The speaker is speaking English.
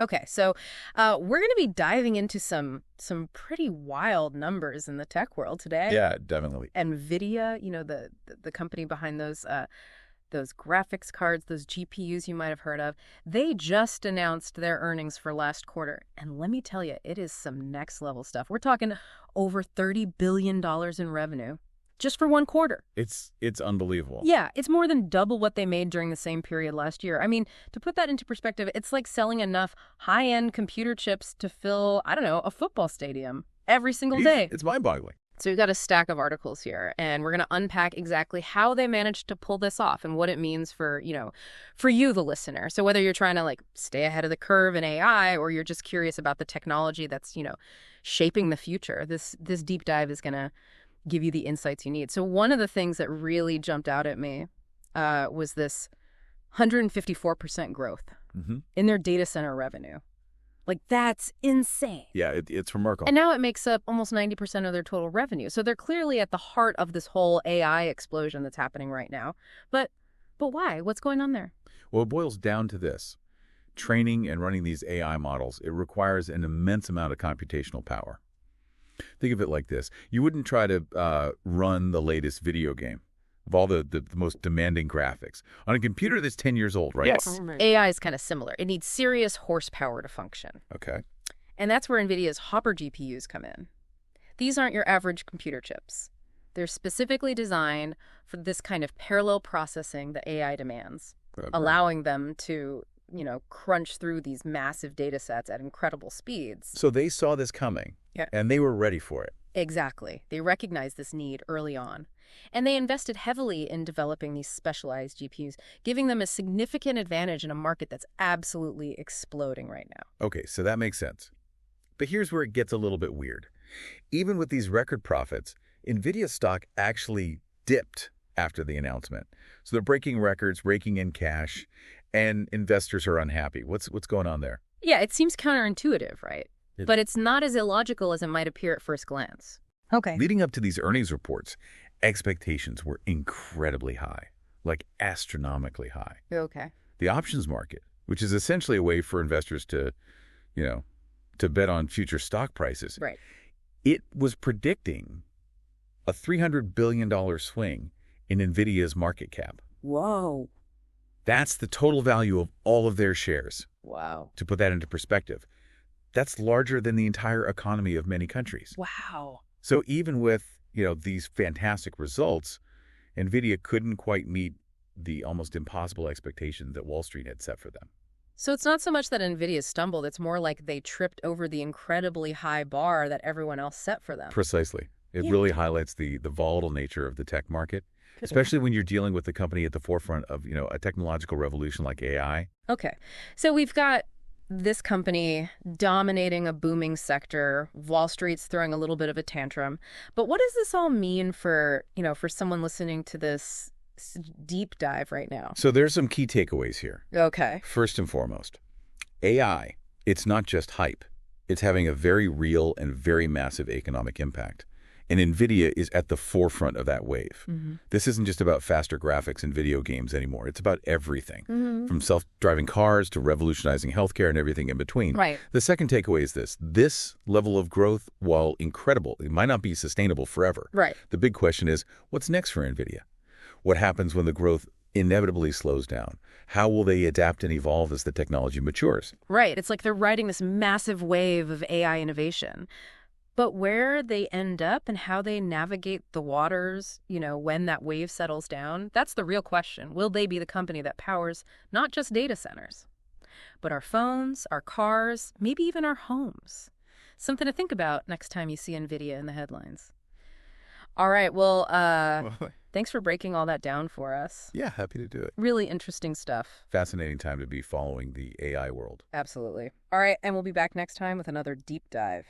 Okay, so we're going to be diving into some pretty wild numbers in the tech world today. Yeah, definitely. NVIDIA, the company behind those graphics cards, those GPUs you might have heard of, they just announced their earnings for last quarter. And let me tell you, it is some next level stuff. We're talking over $30 billion in revenue just for one quarter. It's unbelievable. Yeah, it's more than double what they made during the same period last year. I mean, to put that into perspective, it's like selling enough high-end computer chips to fill, I don't know, a football stadium every single day. It's mind-boggling. So we've got a stack of articles here, and we're going to unpack exactly how they managed to pull this off and what it means for, for you, the listener. So whether you're trying to, stay ahead of the curve in AI or you're just curious about the technology that's, shaping the future, this deep dive is going to give you the insights you need. So one of the things that really jumped out at me was this 154% growth in their data center revenue. That's insane. Yeah, it's remarkable. And now it makes up almost 90% of their total revenue. So they're clearly at the heart of this whole AI explosion that's happening right now. But why? What's going on there? Well, it boils down to this. Training and running these AI models, it requires an immense amount of computational power. Think of it like this. You wouldn't try to run the latest video game of all the most demanding graphics on a computer that's 10 years old, right? Yes. AI is kind of similar. It needs serious horsepower to function. Okay. And that's where NVIDIA's Hopper GPUs come in. These aren't your average computer chips. They're specifically designed for this kind of parallel processing that AI demands, allowing them to, crunch through these massive data sets at incredible speeds. So they saw this coming, and they were ready for it. Exactly. They recognized this need early on. And they invested heavily in developing these specialized GPUs, giving them a significant advantage in a market that's absolutely exploding right now. Okay, so that makes sense. But here's where it gets a little bit weird. Even with these record profits, NVIDIA stock actually dipped after the announcement. So they're breaking records, raking in cash, and investors are unhappy. What's going on there? Yeah, it seems counterintuitive, right? But it's not as illogical as it might appear at first glance. Okay. Leading up to these earnings reports, expectations were incredibly high, astronomically high. Okay. The options market, which is essentially a way for investors to, to bet on future stock prices. Right. It was predicting a $300 billion swing in NVIDIA's market cap. Whoa. That's the total value of all of their shares. Wow. To put that into perspective, that's larger than the entire economy of many countries. Wow. So even with, these fantastic results, NVIDIA couldn't quite meet the almost impossible expectation that Wall Street had set for them. So it's not so much that NVIDIA stumbled, it's more like they tripped over the incredibly high bar that everyone else set for them. Precisely. It really highlights the volatile nature of the tech market, especially when you're dealing with a company at the forefront of, a technological revolution like AI. Okay. So we've got this company dominating a booming sector. Wall Street's throwing a little bit of a tantrum. But what does this all mean for, for someone listening to this deep dive right now? So there's some key takeaways here. Okay. First and foremost, AI, it's not just hype. It's having a very real and very massive economic impact. And NVIDIA is at the forefront of that wave. This isn't just about faster graphics and video games anymore. It's about everything, from self-driving cars to revolutionizing healthcare and everything in between. Right. The second takeaway is this. This level of growth, while incredible, it might not be sustainable forever. Right. The big question is, what's next for NVIDIA? What happens when the growth inevitably slows down? How will they adapt and evolve as the technology matures? Right. It's like they're riding this massive wave of AI innovation. But where they end up and how they navigate the waters, when that wave settles down, that's the real question. Will they be the company that powers not just data centers, but our phones, our cars, maybe even our homes? Something to think about next time you see NVIDIA in the headlines. All right, well, thanks for breaking all that down for us. Yeah, happy to do it. Really interesting stuff. Fascinating time to be following the AI world. Absolutely. All right, and we'll be back next time with another deep dive.